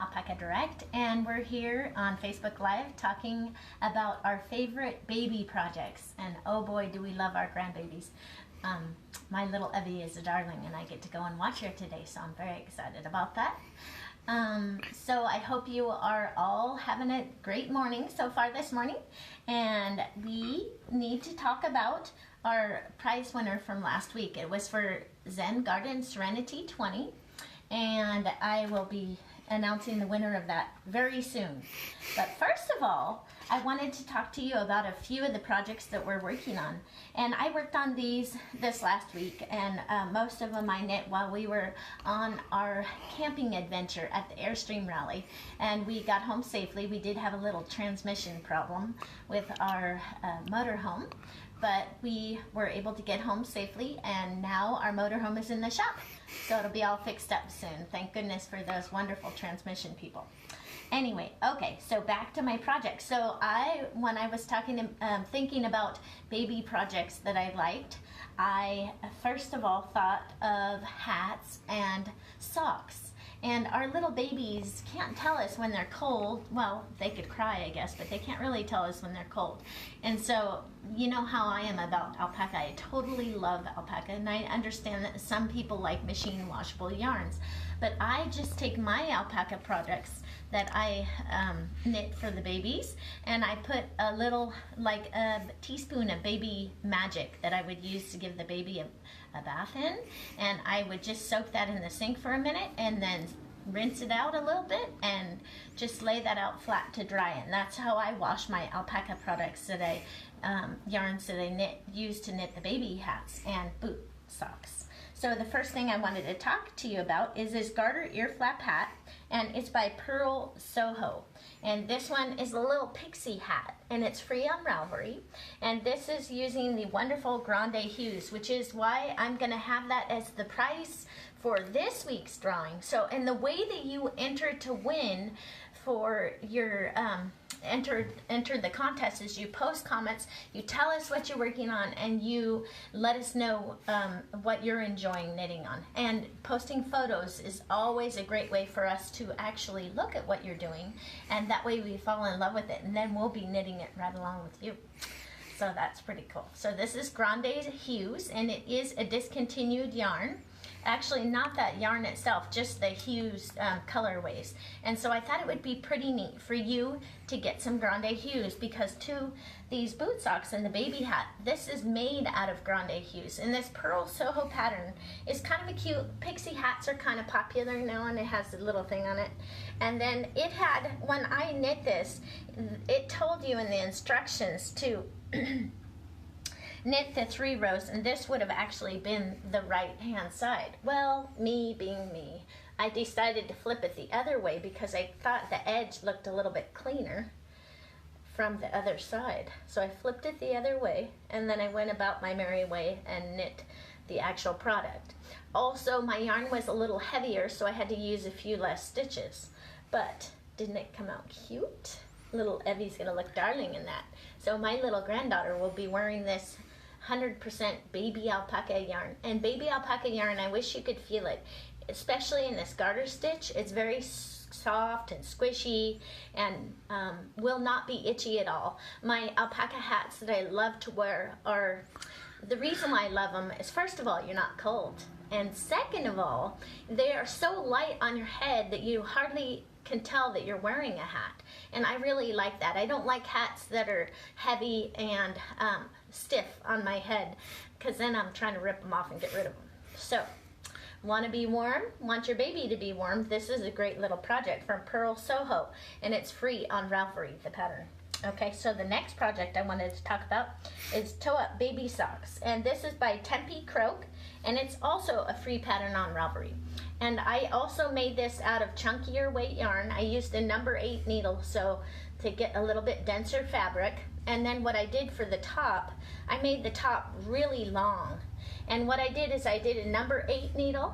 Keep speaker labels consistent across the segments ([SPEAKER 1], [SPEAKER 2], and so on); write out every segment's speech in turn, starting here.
[SPEAKER 1] Alpaca Direct, and we're here on Facebook Live talking about our favorite baby projects. And oh boy, do we love our grandbabies. My little Evie is a darling, and I get to go and watch her today, so I'm very excited about that. So I hope you are all having a great morning so far this morning, and we need to talk about our prize winner from last week. It was for Zen Garden Serenity 20, and I will be announcing the winner of that very soon. But first of all, I wanted to talk to you about a few of the projects that we're working on. And I worked on these this last week, and most of them I knit while we were on our camping adventure at the Airstream Rally. And we got home safely. We did have a little transmission problem with our motorhome, but we were able to get home safely, and now our motorhome is in the shop. So it'll be all fixed up soon. Thank goodness for those wonderful transmission people. Anyway, okay, so back to my project. So when I was thinking about baby projects that I liked, I first of all thought of hats and socks. And our little babies can't tell us when they're cold. Well, they could cry, I guess, but they can't really tell us when they're cold. And so, you know how I am about alpaca. I totally love alpaca, and I understand that some people like machine washable yarns. But I just take my alpaca products that I knit for the babies, and I put a little, like a teaspoon of baby magic that I would use to give the baby a bath in, and I would just soak that in the sink for a minute and then rinse it out a little bit and just lay that out flat to dry. And that's how I wash my alpaca products that I yarns that I use to knit the baby hats and boot socks. So the first thing I wanted to talk to you about is this garter ear flap hat, and it's by Pearl Soho. And this one is a little pixie hat, and it's free on Ravelry. And this is using the wonderful Grande hues, which is why I'm going to have that as the prize for this week's drawing. So, and the way that you enter to win for your enter the contest is you post comments, you tell us what you're working on, and you let us know what you're enjoying knitting on. And posting photos is always a great way for us to actually look at what you're doing, and that way we fall in love with it, and then we'll be knitting it right along with you. So that's pretty cool. So this is Grande Hues, and it is a discontinued yarn. Actually, not that yarn itself, just the hues colorways. And so I thought it would be pretty neat for you to get some Grande hues, because to these boot socks and the baby hat, this is made out of Grande hues. And this Pearl Soho pattern is kind of a cute, pixie hats are kind of popular now, and it has a little thing on it. And then it had, when I knit this, it told you in the instructions to knit the 3 rows, and this would have actually been the right hand side. Well, me being me, I decided to flip it the other way because I thought the edge looked a little bit cleaner from the other side. So I flipped it the other way, and then I went about my merry way and knit the actual product. Also, my yarn was a little heavier, so I had to use a few less stitches. But didn't it come out cute? Little Evie's gonna look darling in that. So my little granddaughter will be wearing this 100% baby alpaca yarn. And baby alpaca yarn, I wish you could feel it, especially in this garter stitch. It's very soft and squishy, and will not be itchy at all. My alpaca hats that I love to wear are, the reason why I love them is, first of all, you're not cold, and second of all, they are so light on your head that you hardly can tell that you're wearing a hat. And I really like that. I don't like hats that are heavy and stiff on my head, because then I'm trying to rip them off and get rid of them. So, want to be warm? Want your baby to be warm? This is a great little project from Pearl Soho, and it's free on Ravelry, the pattern. Okay, so the next project I wanted to talk about is Toe Up Baby Socks, and this is by Tempe Croak, and it's also a free pattern on Ravelry. And I also made this out of chunkier weight yarn. I used a number 8 needle, so to get a little bit denser fabric. And then what I did for the top, I made the top really long. And what I did is I did a number 8 needle,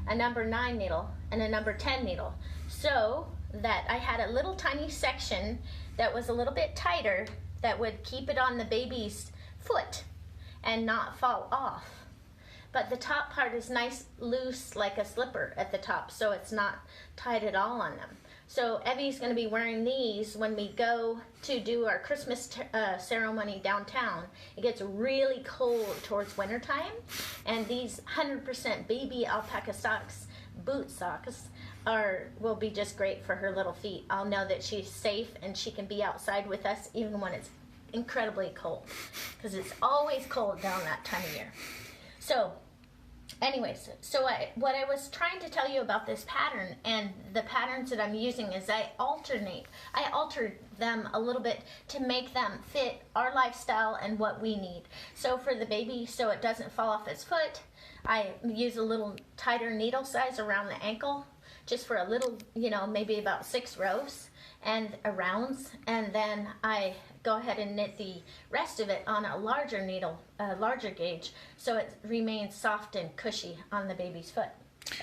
[SPEAKER 1] a number 9 needle, and a number 10 needle, so that I had a little tiny section that was a little bit tighter that would keep it on the baby's foot and not fall off. But the top part is nice, loose, like a slipper at the top, so it's not tied at all on them. So Evie's going to be wearing these when we go to do our Christmas ceremony downtown. It gets really cold towards wintertime, and these 100% baby alpaca socks, boot socks, will be just great for her little feet. I'll know that she's safe and she can be outside with us even when it's incredibly cold, because it's always cold down that time of year. So anyways, what I was trying to tell you about this pattern and the patterns that I'm using is I altered them a little bit to make them fit our lifestyle and what we need. So for the baby, so it doesn't fall off its foot, I use a little tighter needle size around the ankle, just for a little, maybe about 6 rows and rounds, and then I go ahead and knit the rest of it on a larger needle, larger gauge, so it remains soft and cushy on the baby's foot.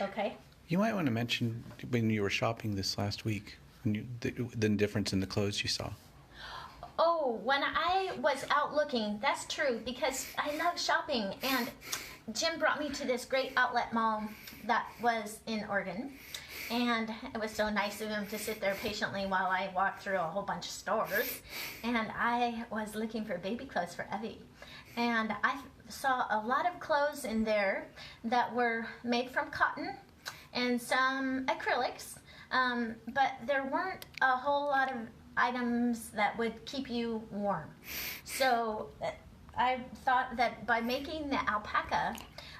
[SPEAKER 1] Okay?
[SPEAKER 2] You might want to mention when you were shopping this last week, the difference in the clothes you saw.
[SPEAKER 1] Oh, when I was out looking, that's true, because I love shopping, and Jim brought me to this great outlet mall that was in Oregon. And it was so nice of him to sit there patiently while I walked through a whole bunch of stores. And I was looking for baby clothes for Evie. And I saw a lot of clothes in there that were made from cotton and some acrylics. But there weren't a whole lot of items that would keep you warm. So I thought that by making the alpaca,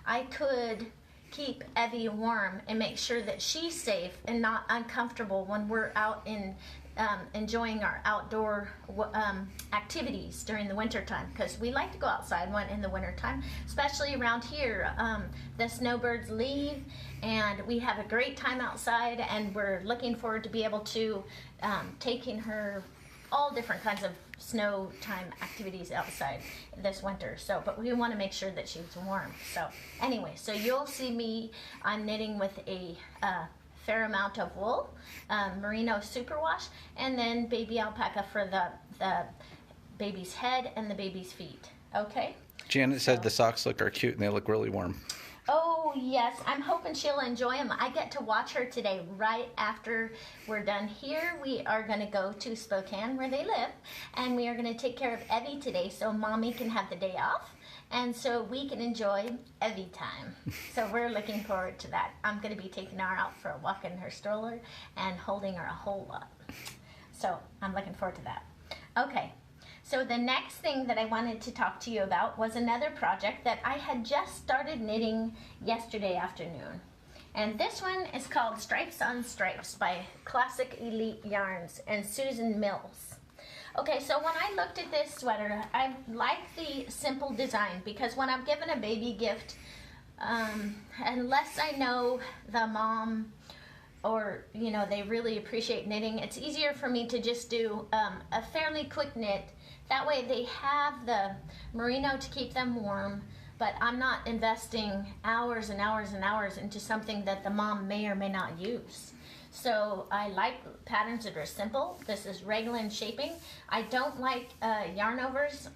[SPEAKER 1] I could keep Evie warm and make sure that she's safe and not uncomfortable when we're out in enjoying our outdoor activities during the winter time, because we like to go outside in the winter time, especially around here. The snowbirds leave and we have a great time outside, and we're looking forward to be able to taking her all different kinds of snow time activities outside this winter. So, but we want to make sure that she's warm. So anyway, so you'll see me, I'm knitting with a fair amount of wool, merino superwash, and then baby alpaca for the baby's head and the baby's feet. Okay?
[SPEAKER 2] Janet said the socks are cute and they look really warm.
[SPEAKER 1] Oh, yes. I'm hoping she'll enjoy them. I get to watch her today right after we're done here. We are going to go to Spokane, where they live, and we are going to take care of Evie today so Mommy can have the day off, and so we can enjoy Evie time. So we're looking forward to that. I'm going to be taking her out for a walk in her stroller and holding her a whole lot. So I'm looking forward to that. Okay. So the next thing that I wanted to talk to you about was another project that I had just started knitting yesterday afternoon. And this one is called Stripes on Stripes by Classic Elite Yarns and Susan Mills. Okay, so when I looked at this sweater, I like the simple design, because when I'm given a baby gift, unless I know the mom or they really appreciate knitting, it's easier for me to just do a fairly quick knit. That way they have the merino to keep them warm, but I'm not investing hours and hours and hours into something that the mom may or may not use. So I like patterns that are simple. This is raglan shaping. I don't like yarn overs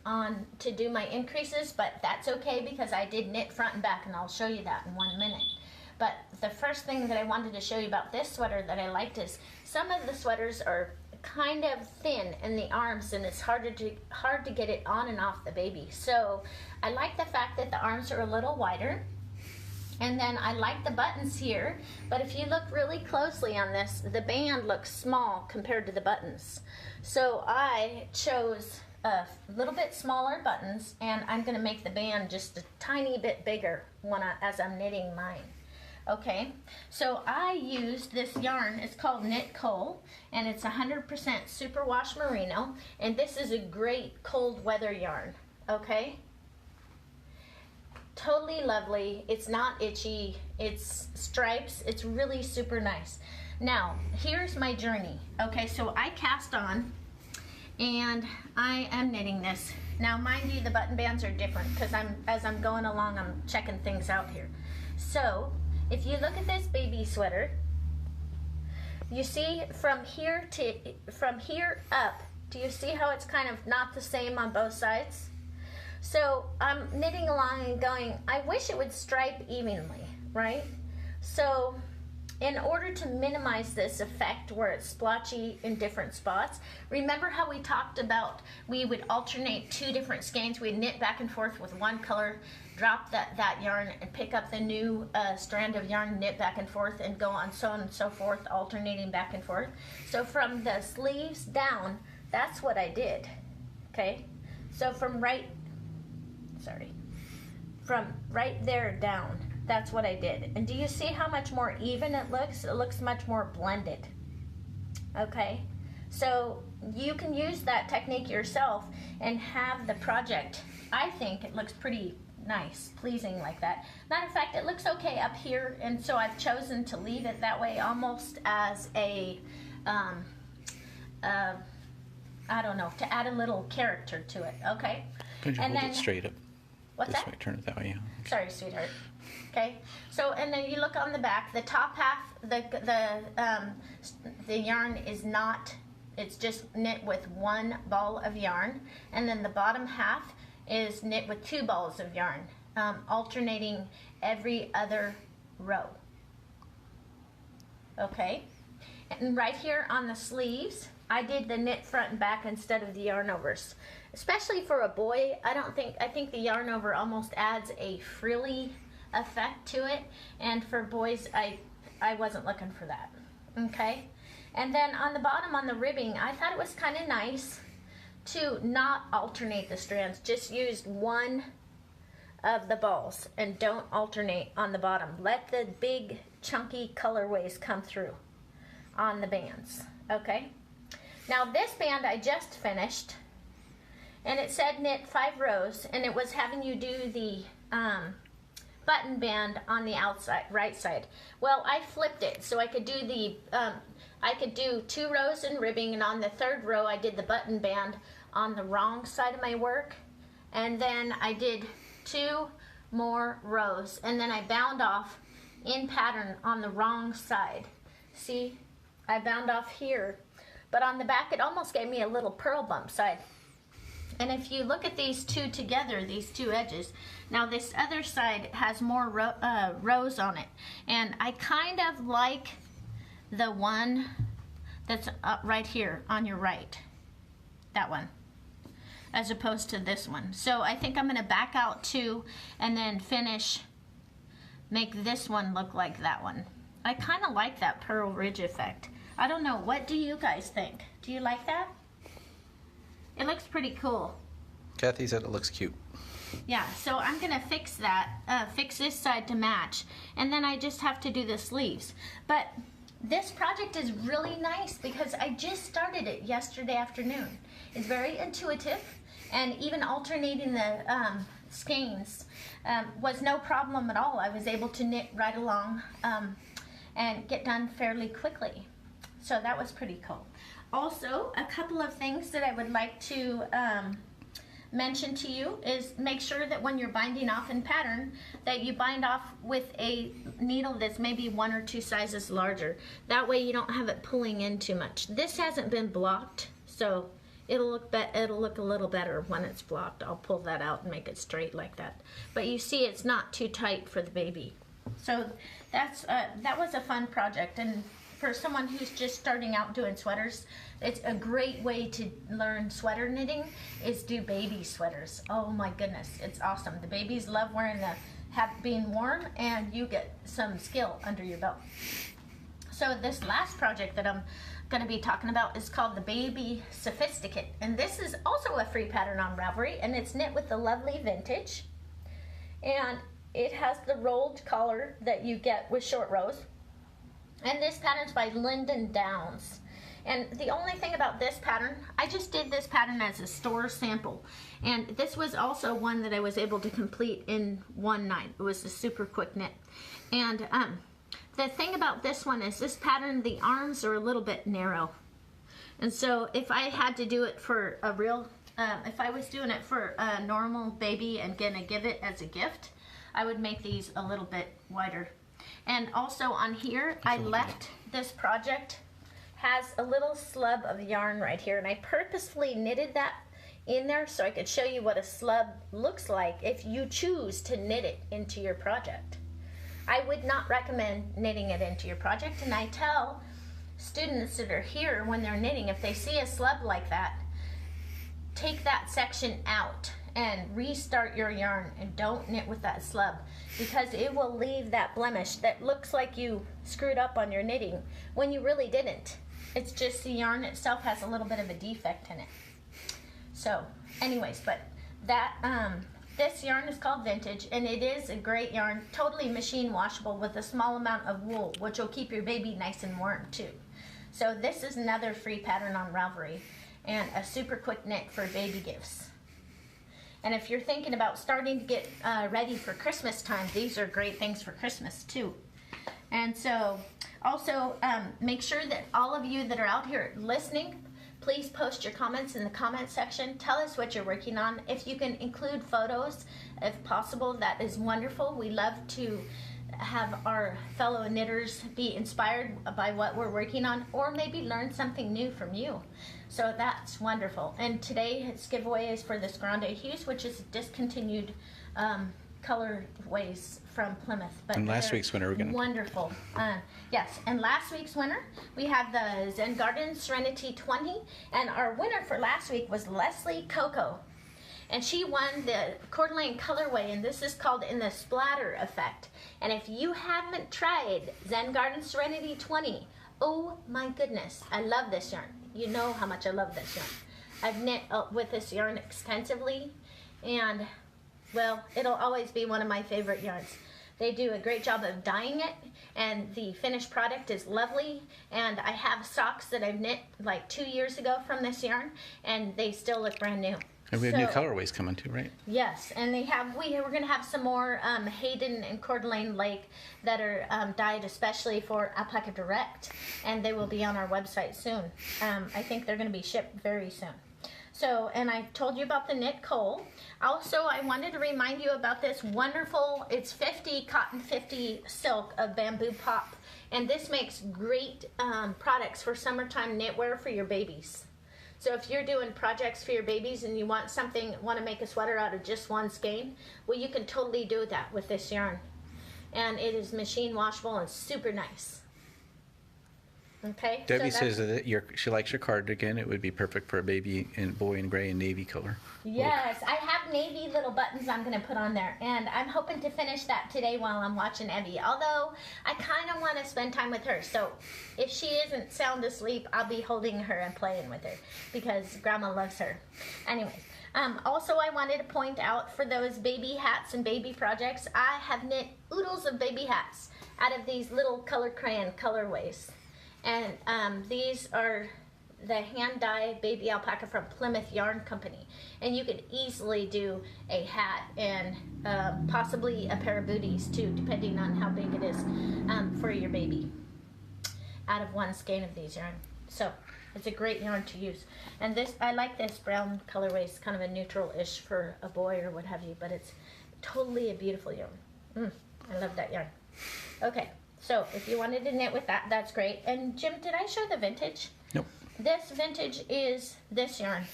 [SPEAKER 1] to do my increases, but that's okay because I did knit front and back, and I'll show you that in 1 minute. But the first thing that I wanted to show you about this sweater that I liked is some of the sweaters are kind of thin in the arms, and it's hard to get it on and off the baby. So I like the fact that the arms are a little wider, and then I like the buttons here, but if you look really closely on this, the band looks small compared to the buttons. So I chose a little bit smaller buttons, and I'm going to make the band just a tiny bit bigger as I'm knitting mine. Okay, so I used this yarn. It's called Knit Coal, and it's 100% superwash merino, and this is a great cold weather yarn. Okay, totally lovely. It's not itchy. It's stripes. It's really super nice. Now, here's my journey. Okay, so I cast on, and I am knitting this. Now, mind you, the button bands are different because as I'm going along, I'm checking things out here. So if you look at this baby sweater, you see from here up, do you see how it's kind of not the same on both sides? So I'm knitting along and going, I wish it would stripe evenly, right? So in order to minimize this effect where it's splotchy in different spots, remember how we talked about we would alternate 2 different skeins? We'd knit back and forth with one color, drop that yarn and pick up the new strand of yarn, knit back and forth, and go on so on and so forth, alternating back and forth. So from the sleeves down, that's what I did, okay? So from right there down, that's what I did. And do you see how much more even it looks? It looks much more blended. Okay, so you can use that technique yourself and have the project. I think it looks pretty nice, pleasing like that. Matter of fact, it looks okay up here, and so I've chosen to leave it that way, almost as a, I don't know, to add a little character to it. Okay.
[SPEAKER 2] Could you hold it straight up?
[SPEAKER 1] What's
[SPEAKER 2] this
[SPEAKER 1] that?
[SPEAKER 2] way, turn it that way. Yeah. Okay.
[SPEAKER 1] Sorry, sweetheart. Okay, so and then you look on the back. The top half, the yarn is not. It's just knit with 1 ball of yarn, and then the bottom half is knit with 2 balls of yarn, alternating every other row. Okay, and right here on the sleeves, I did the knit front and back instead of the yarn overs. Especially for a boy, I think the yarn over almost adds a frilly effect to it, and for boys, I wasn't looking for that. Okay, and then on the bottom on the ribbing, I thought it was kind of nice to not alternate the strands, just use 1 of the balls and don't alternate on the bottom. Let the big chunky colorways come through on the bands. Okay, now this band I just finished, and it said knit 5 rows, and it was having you do the button band on the outside, right side. Well, I flipped it so I could do the, I could do 2 rows in ribbing, and on the 3rd row I did the button band on the wrong side of my work, and then I did 2 more rows, and then I bound off in pattern on the wrong side. See, I bound off here, but on the back it almost gave me a little purl bump side. And if you look at these 2 together, these 2 edges, now this other side has more rows on it. And I kind of like the one that's right here on your right, that one, as opposed to this one. So I think I'm gonna back out 2 and then finish, make this one look like that one. I kind of like that purl ridge effect. I don't know, what do you guys think? Do you like that? It looks pretty cool.
[SPEAKER 2] Kathy said it looks cute.
[SPEAKER 1] Yeah, so I'm gonna fix that, fix this side to match, and then I just have to do the sleeves. But this project is really nice because I just started it yesterday afternoon. It's very intuitive, and even alternating the skeins was no problem at all. I was able to knit right along and get done fairly quickly. So that was pretty cool. Also, a couple of things that I would like to mention to you is make sure that when you're binding off in pattern that you bind off with a needle that's maybe 1 or 2 sizes larger. That way you don't have it pulling in too much. This hasn't been blocked, so it'll look a little better when it's blocked. I'll pull that out and make it straight like that. But you see, it's not too tight for the baby. So that's that was a fun project, and for someone who's just starting out doing sweaters, it's a great way to learn sweater knitting is do baby sweaters. Oh my goodness, it's awesome. The babies love wearing being warm, and you get some skill under your belt. So this last project that I'm going to be talking about is called the Baby Sophisticate, and this is also a free pattern on Ravelry, and it's knit with the lovely Vintage, and it has the rolled collar that you get with short rows. And this pattern's by Lyndon Downs. And the only thing about this pattern, I just did this pattern as a store sample. And this was also one that I was able to complete in one night. It was a super quick knit. And the thing about this one is this pattern, the arms are a little bit narrow. And so if I had to do it for a real, if I was doing it for a normal baby and gonna give it as a gift, I would make these a little bit wider. And also on here, I left this project has a little slub of yarn right here, and I purposefully knitted that in there so I could show you what a slub looks like if you choose to knit it into your project. I would not recommend knitting it into your project, and I tell students that are here when they're knitting, if they see a slub like that, take that section out and restart your yarn and don't knit with that slub, because it will leave that blemish that looks like you screwed up on your knitting when you really didn't. It's just the yarn itself has a little bit of a defect in it. So anyways, but that this yarn is called Vintage, and it is a great yarn, totally machine washable with a small amount of wool, which will keep your baby nice and warm too. So this is another free pattern on Ravelry, and a super quick knit for baby gifts. And if you're thinking about starting to get ready for Christmas time, these are great things for Christmas too. And so also make sure that all of you that are out here listening, please post your comments in the comment section. Tell us what you're working on. If you can include photos, if possible, that is wonderful. We love to have our fellow knitters be inspired by what we're working on, or maybe learn something new from you. So that's wonderful. And today its giveaway is for this Grande Hues, which is discontinued colorways from Plymouth. But
[SPEAKER 2] and last week's winner, we're going to...
[SPEAKER 1] Wonderful. Yes, and last week's winner, we have the Zen Garden Serenity 20, and our winner for last week was Leslie Coco. And she won the Coeur d'Alene colorway, and this is called In the Splatter Effect. And if you haven't tried Zen Garden Serenity 20, oh my goodness, I love this yarn. You know how much I love this yarn. I've knit with this yarn extensively, and well, it'll always be one of my favorite yarns. They do a great job of dyeing it, and the finished product is lovely. And I have socks that I've knit like 2 years ago from this yarn, and they still look brand new.
[SPEAKER 2] And we have new colorways coming too, right?
[SPEAKER 1] Yes, and we're going to have some more Hayden and Coeur d'Alene Lake that are dyed especially for Alpaca Direct, and they will be on our website soon. I think they're going to be shipped very soon. So, and I told you about the Knit Cole. Also, I wanted to remind you about this wonderful, it's 50 cotton 50 silk of bamboo pop, and this makes great products for summertime knitwear for your babies. So if you're doing projects for your babies and you want to make a sweater out of just one skein, well, you can totally do that with this yarn. And it is machine washable and super nice. Okay.
[SPEAKER 2] Debbie says that she likes your cardigan. It would be perfect for a baby and boy in gray and navy color.
[SPEAKER 1] Yes, I have navy little buttons I'm going to put on there, and I'm hoping to finish that today while I'm watching Evie. Although I kind of want to spend time with her, so if she isn't sound asleep, I'll be holding her and playing with her because Grandma loves her. Anyways. Also, I wanted to point out for those baby hats and baby projects, I have knit oodles of baby hats out of these little color crayon colorways. And these are the hand-dyed baby alpaca from Plymouth Yarn Company. And you could easily do a hat and possibly a pair of booties too, depending on how big it is for your baby, out of one skein of these yarn. So it's a great yarn to use. And this, I like this brown colorway. It's kind of a neutral-ish for a boy or what have you, but it's totally a beautiful yarn. I love that yarn. Okay. So if you wanted to knit with that, that's great. And Jim, did I show the vintage?
[SPEAKER 2] Nope.
[SPEAKER 1] This vintage is this yarn.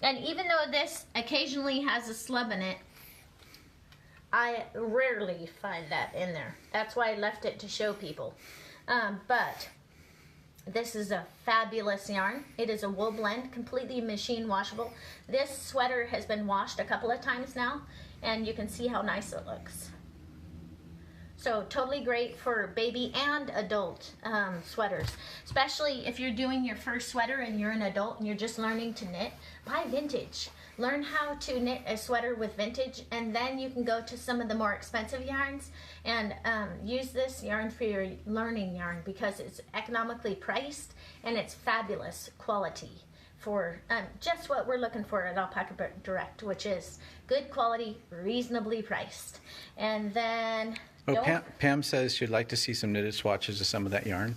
[SPEAKER 1] And even though this occasionally has a slub in it, I rarely find that in there. That's why I left it to show people. But this is a fabulous yarn. It is a wool blend, completely machine washable. This sweater has been washed a couple of times now, and you can see how nice it looks. So totally great for baby and adult sweaters. Especially if you're doing your first sweater and you're an adult and you're just learning to knit, buy vintage. Learn how to knit a sweater with vintage, and then you can go to some of the more expensive yarns and use this yarn for your learning yarn because it's economically priced and it's fabulous quality for just what we're looking for at Alpaca Direct, which is good quality, reasonably priced. And then...
[SPEAKER 2] Oh, Pam says she'd like to see some knitted swatches of some of that yarn.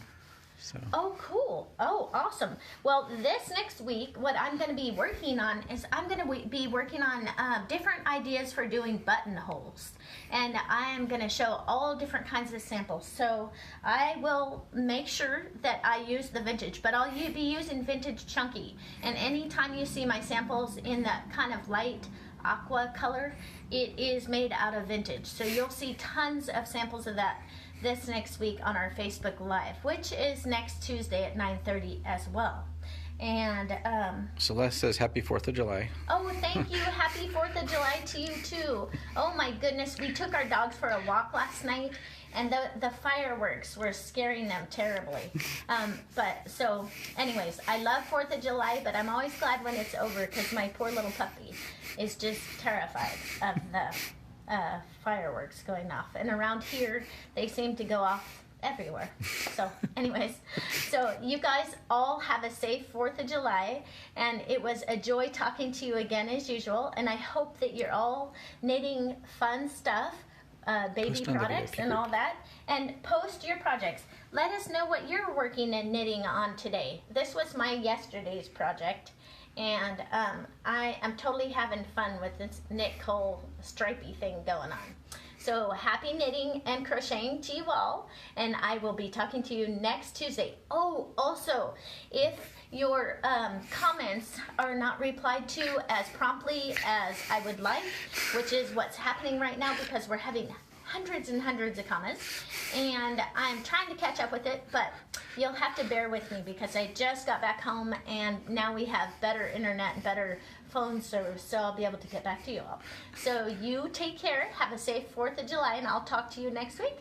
[SPEAKER 2] So.
[SPEAKER 1] Oh, cool. Oh, awesome. Well, this next week, what I'm going to be working on is I'm going to be working on different ideas for doing buttonholes. And I am going to show all different kinds of samples. So I will make sure that I use the vintage, but I'll be using vintage chunky. And anytime you see my samples in that kind of light aqua color. It is made out of vintage. So you'll see tons of samples of that this next week on our Facebook Live, which is next Tuesday at 9:30 as well. And
[SPEAKER 2] Celeste says happy 4th of July.
[SPEAKER 1] oh, thank you. Happy 4th of July to you too. Oh my goodness, we took our dogs for a walk last night, and the fireworks were scaring them terribly. But so anyways, I love 4th of July, but I'm always glad when it's over because my poor little puppy is just terrified of the fireworks going off. And around here, they seem to go off everywhere. So anyways, so you guys all have a safe 4th of July, and it was a joy talking to you again as usual, and I hope that you're all knitting fun stuff, baby products and all that, and post your projects. Let us know what you're working and knitting on today. This was my yesterday's project, and I am totally having fun with this knit coal stripey thing going on. So happy knitting and crocheting to you all, and I will be talking to you next Tuesday. Oh, also, if your comments are not replied to as promptly as I would like, which is what's happening right now because we're having hundreds and hundreds of comments, and I'm trying to catch up with it, but you'll have to bear with me because I just got back home, and now we have better internet and better phone service, so I'll be able to get back to you all. So you take care, have a safe 4th of July, and I'll talk to you next week.